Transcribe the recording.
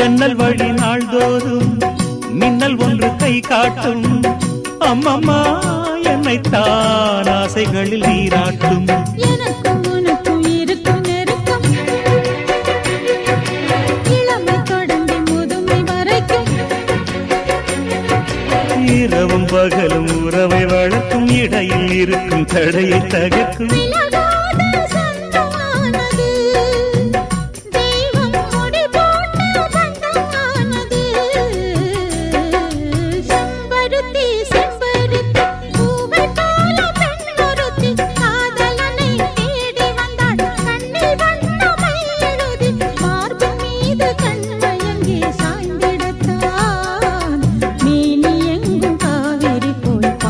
ஜன்னல் வழி நாள்தோறும் மின்னல் ஒன்று கை காட்டும். அம்மம்மா என்னைத்தான் ஆசைகளில் நீராட்டும். எனக்கும் உனக்கும் இருக்கும் நெருக்கம் இளமை தொடங்கி முதுமை வரைக்கும். இரவும் பகலும் உறவை வளர்க்கும், இடையில் இருக்கும் தடையை தகர்க்கும்.